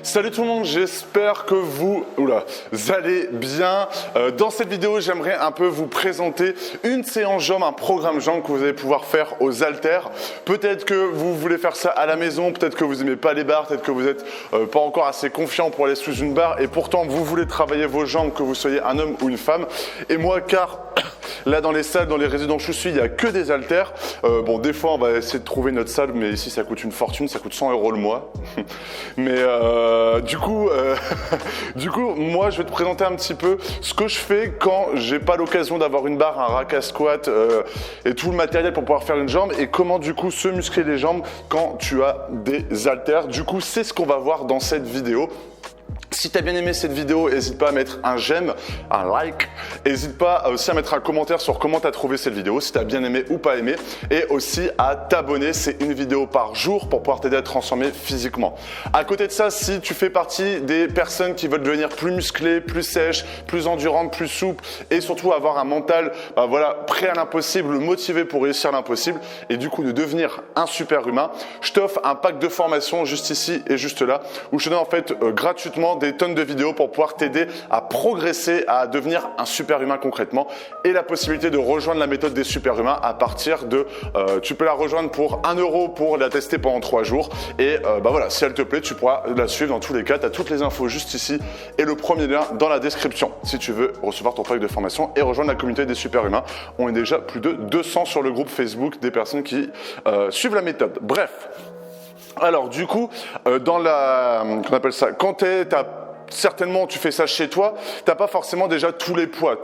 Salut tout le monde, j'espère que vous allez bien. Dans cette vidéo, j'aimerais un peu vous présenter une séance jambes, un programme jambes que vous allez pouvoir faire aux haltères. Peut-être que vous voulez faire ça à la maison, peut-être que vous n'aimez pas les barres, peut-être que vous n'êtes pas encore assez confiant pour aller sous une barre et pourtant vous voulez travailler vos jambes, que vous soyez un homme ou une femme. Et moi, car là dans les salles, dans les résidences où je suis, il n'y a que des haltères. Bon, des fois on va essayer de trouver notre salle, mais ici ça coûte une fortune, ça coûte 100 € le mois. Mais du coup, moi je vais te présenter un petit peu ce que je fais quand j'ai pas l'occasion d'avoir une barre, un rack à squat et tout le matériel pour pouvoir faire une jambe, et comment du coup se muscler les jambes quand tu as des haltères. Du coup, c'est ce qu'on va voir dans cette vidéo. Si tu as bien aimé cette vidéo, n'hésite pas à mettre un j'aime, un like. N'hésite pas aussi à mettre un commentaire sur comment tu as trouvé cette vidéo, si tu as bien aimé ou pas aimé. Et aussi à t'abonner, c'est une vidéo par jour pour pouvoir t'aider à te transformer physiquement. À côté de ça, si tu fais partie des personnes qui veulent devenir plus musclées, plus sèches, plus endurantes, plus souples et surtout avoir un mental prêt à l'impossible, motivé pour réussir l'impossible et du coup de devenir un super humain, je t'offre un pack de formation juste ici et juste là où je te donne en fait gratuitement des tonnes de vidéos pour pouvoir t'aider à progresser, à devenir un super humain concrètement, et la possibilité de rejoindre la méthode des super humains à partir de, tu peux la rejoindre pour 1 € pour la tester pendant 3 jours et si elle te plaît, tu pourras la suivre dans tous les cas. Tu as toutes les infos juste ici et le premier lien dans la description si tu veux recevoir ton pack de formation et rejoindre la communauté des super humains. On est déjà plus de 200 sur le groupe Facebook des personnes qui suivent la méthode. Bref. Alors du coup, dans la, qu'on appelle ça, quand certainement tu fais ça chez toi, t'as pas forcément déjà tous les poids,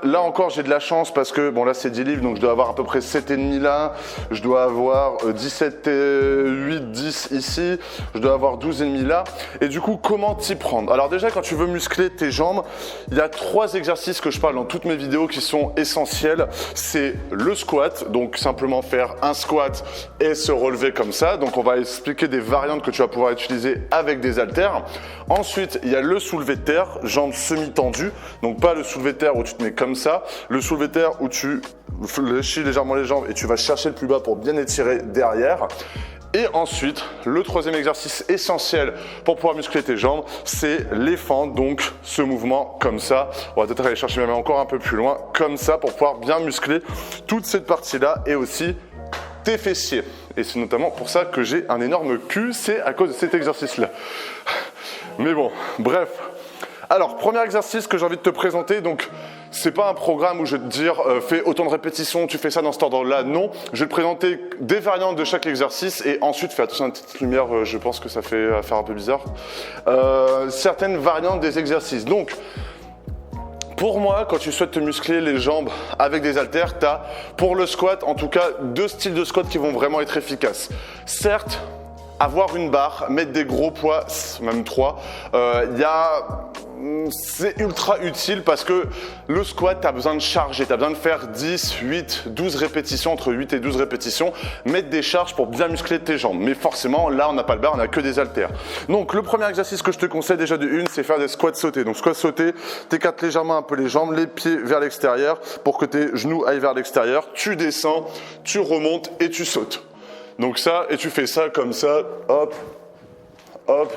là encore j'ai de la chance parce que bon là c'est 10 livres donc je dois avoir à peu près 7,5 là, je dois avoir 17,8, 10 ici, je dois avoir 12,5 là, et du coup comment t'y prendre? Alors déjà quand tu veux muscler tes jambes, il y a 3 exercices que je parle dans toutes mes vidéos qui sont essentiels. C'est le squat, donc simplement faire un squat et se relever comme ça, donc on va expliquer des variantes que tu vas pouvoir utiliser avec des haltères. Ensuite, il y a le soulevé de terre, jambes semi-tendues, donc pas le soulevé de terre où tu te mets comme ça, le soulevé de terre où tu fléchis légèrement les jambes et tu vas chercher le plus bas pour bien étirer derrière. Et ensuite, le 3e exercice essentiel pour pouvoir muscler tes jambes, c'est les fentes, donc ce mouvement comme ça. On va peut-être aller chercher même encore un peu plus loin, comme ça, pour pouvoir bien muscler toute cette partie-là et aussi tes fessiers. Et c'est notamment pour ça que j'ai un énorme cul, c'est à cause de cet exercice-là. Mais bon, bref. Alors, premier exercice que j'ai envie de te présenter, donc c'est pas un programme où je vais te dire fais autant de répétitions, tu fais ça dans cet ordre-là. Non, je vais te présenter des variantes de chaque exercice et ensuite, fais attention à la petite lumière, je pense que ça fait faire un peu bizarre. Certaines variantes des exercices. Donc, pour moi, quand tu souhaites te muscler les jambes avec des haltères, tu as pour le squat, en tout cas, 2 styles de squat qui vont vraiment être efficaces. Certes, avoir une barre, mettre des gros poids, même 3, c'est ultra utile parce que le squat, tu as besoin de charger, tu as besoin de faire 10, 8, 12 répétitions, entre 8 et 12 répétitions, mettre des charges pour bien muscler tes jambes. Mais forcément, là, on n'a pas le barre, on n'a que des haltères. Donc, le premier exercice que je te conseille déjà de une, c'est faire des squats sautés. Donc, squat sauté, tu écartes légèrement un peu les jambes, les pieds vers l'extérieur pour que tes genoux aillent vers l'extérieur. Tu descends, tu remontes et tu sautes. Donc ça, et tu fais ça comme ça, hop, hop,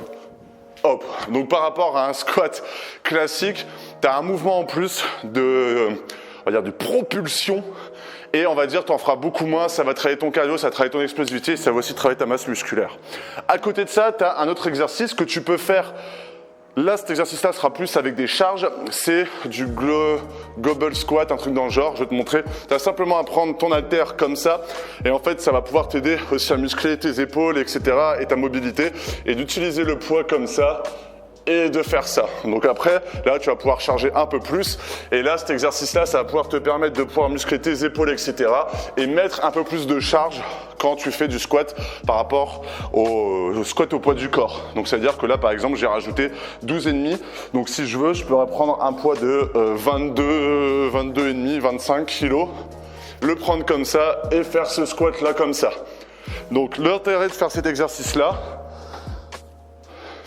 hop. Donc par rapport à un squat classique, tu as un mouvement en plus de propulsion. Et on va dire, tu en feras beaucoup moins, ça va travailler ton cardio, ça va travailler ton explosivité, et ça va aussi travailler ta masse musculaire. À côté de ça, tu as un autre exercice que tu peux faire. Là, cet exercice-là sera plus avec des charges, c'est du gobble squat, un truc dans le genre, je vais te montrer. Tu as simplement à prendre ton haltère comme ça, et en fait, ça va pouvoir t'aider aussi à muscler tes épaules, etc., et ta mobilité, et d'utiliser le poids comme ça, et de faire ça. Donc après, là, tu vas pouvoir charger un peu plus, et là, cet exercice-là, ça va pouvoir te permettre de pouvoir muscler tes épaules, etc., et mettre un peu plus de charge quand tu fais du squat par rapport au squat au poids du corps. Donc ça veut dire que là par exemple j'ai rajouté 12,5. Donc si je veux, je pourrais prendre un poids de 22,5, 25 kg, le prendre comme ça et faire ce squat là comme ça. Donc l'intérêt de faire cet exercice là,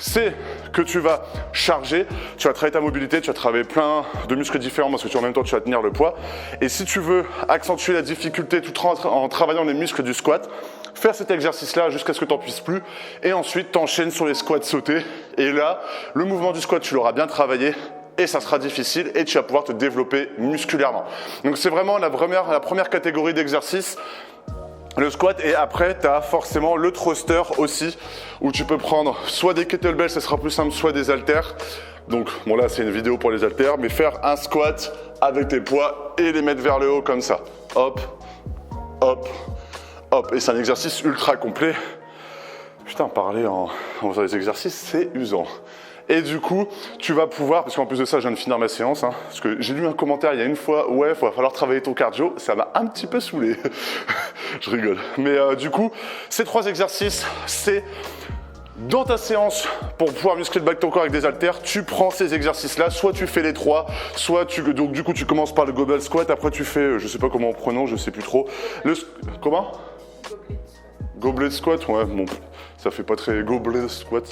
c'est que tu vas charger, tu vas travailler ta mobilité, tu vas travailler plein de muscles différents parce que en même temps tu vas tenir le poids. Et si tu veux accentuer la difficulté tout en travaillant les muscles du squat, faire cet exercice-là jusqu'à ce que tu n'en puisses plus. Et ensuite, t'enchaînes sur les squats sautés. Et là, le mouvement du squat, tu l'auras bien travaillé. Et ça sera difficile et tu vas pouvoir te développer musculairement. Donc c'est vraiment la première catégorie d'exercice, le squat. Et après tu as forcément le thruster aussi, où tu peux prendre soit des kettlebells, ça sera plus simple, soit des haltères. Donc bon, là c'est une vidéo pour les haltères, mais faire un squat avec tes poids et les mettre vers le haut comme ça. Hop, hop, hop. Et c'est un exercice ultra complet. Putain, parler en faisant des exercices, c'est usant. Et du coup, tu vas pouvoir, parce qu'en plus de ça, je viens de finir ma séance, hein, parce que j'ai lu un commentaire il y a une fois, ouais, il va falloir travailler ton cardio, ça m'a un petit peu saoulé. Je rigole. Mais du coup, ces 3 exercices, c'est dans ta séance, pour pouvoir muscler le bas de ton corps avec des haltères, tu prends ces exercices-là, soit tu fais les 3, soit donc du coup tu commences par le goblet squat, après tu fais, je sais pas comment on prononce, je sais plus trop. Comment ? Goblet squat, ouais, bon, ça fait pas très goblet squat,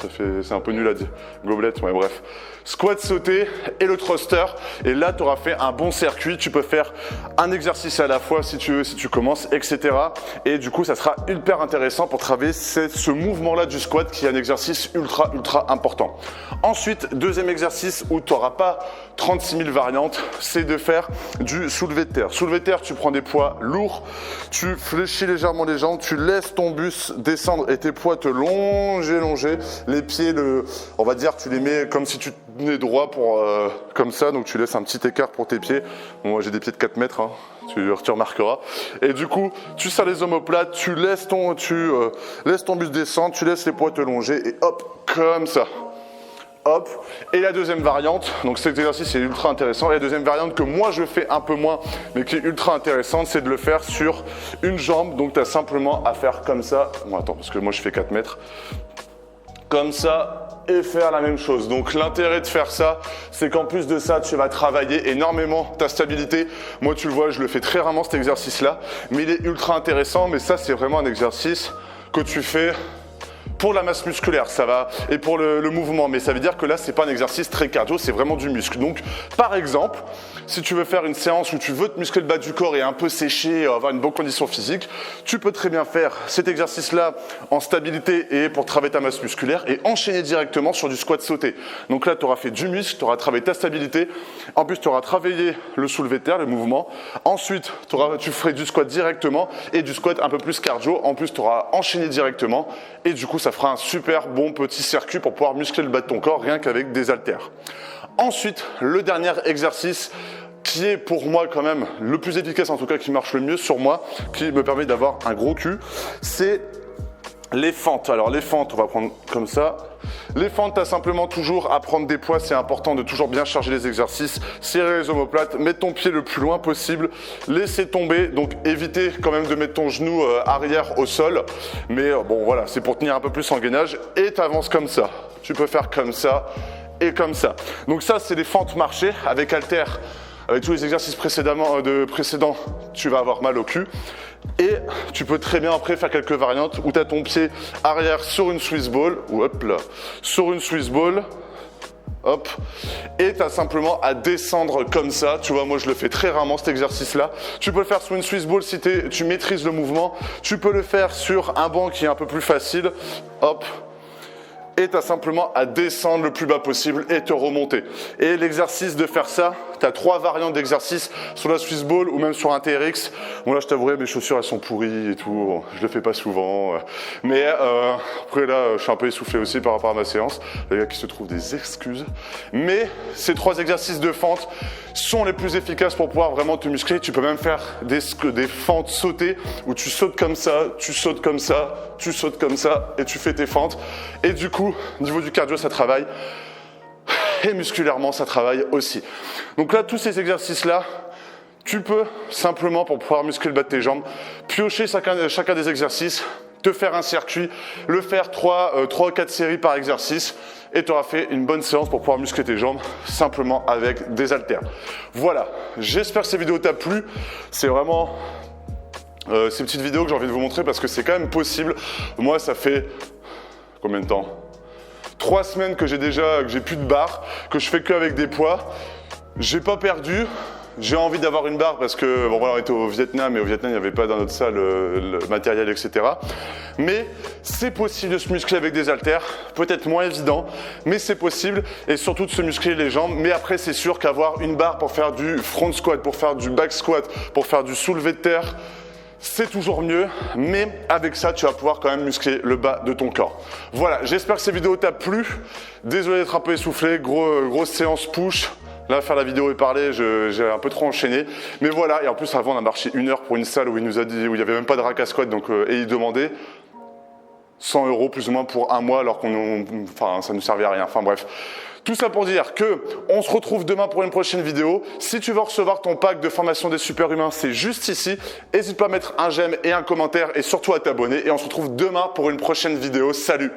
c'est un peu nul à dire. Goblet, ouais, bref. Squat sauté et le thruster. Et là, tu auras fait un bon circuit. Tu peux faire un exercice à la fois si tu veux, si tu commences, etc. Et du coup, ça sera hyper intéressant pour travailler ce mouvement-là du squat qui est un exercice ultra important. Ensuite, deuxième exercice où tu n'auras pas 36 000 variantes, c'est de faire du soulevé de terre. Soulevé de terre, tu prends des poids lourds, tu fléchis légèrement les jambes, tu laisses ton buste descendre et tes poids te longer. Les pieds, on va dire, tu les mets comme si tu tenais droit comme ça, donc tu laisses un petit écart pour tes pieds. Bon, moi j'ai des pieds de 4 mètres, hein, tu remarqueras. Et du coup, tu serres les omoplates, tu laisses ton buste descendre, tu laisses les poids te longer et hop, comme ça. Hop. Et la deuxième variante, donc cet exercice est ultra intéressant. Et la deuxième variante que moi je fais un peu moins, mais qui est ultra intéressante, c'est de le faire sur une jambe. Donc tu as simplement à faire comme ça. Bon, attends, parce que moi je fais 4 mètres. Comme ça et faire la même chose. Donc l'intérêt de faire ça, c'est qu'en plus de ça, tu vas travailler énormément ta stabilité. Moi tu le vois, je le fais très rarement cet exercice-là, mais il est ultra intéressant. Mais ça, c'est vraiment un exercice que tu fais pour la masse musculaire, ça va, et pour le mouvement, mais ça veut dire que là, c'est pas un exercice très cardio, c'est vraiment du muscle. Donc, par exemple, si tu veux faire une séance où tu veux te muscler le bas du corps et un peu sécher, avoir une bonne condition physique, tu peux très bien faire cet exercice-là en stabilité et pour travailler ta masse musculaire et enchaîner directement sur du squat sauté. Donc là, tu auras fait du muscle, tu auras travaillé ta stabilité, en plus, tu auras travaillé le soulevé de terre, le mouvement. Ensuite, tu ferais du squat directement et du squat un peu plus cardio. En plus, tu auras enchaîné directement et du coup, ça fera un super bon petit circuit pour pouvoir muscler le bas de ton corps rien qu'avec des haltères. Ensuite, le dernier exercice qui est pour moi quand même le plus efficace, en tout cas qui marche le mieux sur moi, qui me permet d'avoir un gros cul, c'est les fentes. Alors les fentes, on va prendre comme ça. Les fentes, tu as simplement toujours à prendre des poids, c'est important de toujours bien charger les exercices, serrer les omoplates, mettre ton pied le plus loin possible, laisser tomber, donc éviter quand même de mettre ton genou arrière au sol, mais bon voilà, c'est pour tenir un peu plus en gainage, et tu avances comme ça. Tu peux faire comme ça et comme ça. Donc ça, c'est des fentes marchées avec haltères. Avec tous les exercices précédents, tu vas avoir mal au cul. Et tu peux très bien après faire quelques variantes où tu as ton pied arrière sur une Swiss ball, ou hop là, sur une Swiss ball, hop, et tu as simplement à descendre comme ça. Tu vois, moi je le fais très rarement cet exercice-là. Tu peux le faire sur une Swiss ball si tu maîtrises le mouvement. Tu peux le faire sur un banc qui est un peu plus facile, hop. Et tu as simplement à descendre le plus bas possible et te remonter. Et l'exercice de faire ça, tu as 3 variantes d'exercice sur la Swiss ball ou même sur un TRX. Bon là, je t'avouerai, mes chaussures, elles sont pourries et tout. Je le fais pas souvent. Mais après là, je suis un peu essoufflé aussi par rapport à ma séance. Les gars qui se trouvent des excuses. Mais ces 3 exercices de fente sont les plus efficaces pour pouvoir vraiment te muscler. Tu peux même faire des fentes sautées où tu sautes comme ça, tu sautes comme ça, tu sautes comme ça et tu fais tes fentes. Et du coup, au niveau du cardio, ça travaille. Et musculairement, ça travaille aussi. Donc là, tous ces exercices-là, tu peux simplement, pour pouvoir muscler le bas de tes jambes, piocher chacun des exercices, te faire un circuit, le faire 3 ou 4 séries par exercice, et tu auras fait une bonne séance pour pouvoir muscler tes jambes simplement avec des haltères. Voilà, j'espère que cette vidéo t'a plu. C'est vraiment ces petites vidéos que j'ai envie de vous montrer parce que c'est quand même possible. Moi, ça fait combien de temps ? 3 semaines que j'ai plus de barre, que je fais que avec des poids. J'ai pas perdu. J'ai envie d'avoir une barre parce que, bon voilà, on était au Vietnam et au Vietnam, il n'y avait pas dans notre salle le matériel, etc. Mais c'est possible de se muscler avec des haltères, peut-être moins évident, mais c'est possible et surtout de se muscler les jambes. Mais après, c'est sûr qu'avoir une barre pour faire du front squat, pour faire du back squat, pour faire du soulevé de terre, c'est toujours mieux, mais avec ça, tu vas pouvoir quand même muscler le bas de ton corps. Voilà, j'espère que cette vidéo t'a plu. Désolé d'être un peu essoufflé, grosse séance push. Là, faire la vidéo et parler, j'ai un peu trop enchaîné. Mais voilà, et en plus, avant, on a marché 1 heure pour une salle où il nous a dit, où il n'y avait même pas de rack à squat, donc, et il demandait 100 € plus ou moins pour un mois, alors enfin, ça ne nous servait à rien. Enfin bref. Tout ça pour dire que on se retrouve demain pour une prochaine vidéo. Si tu veux recevoir ton pack de formation des super-humains, c'est juste ici. N'hésite pas à mettre un j'aime et un commentaire et surtout à t'abonner. Et on se retrouve demain pour une prochaine vidéo. Salut!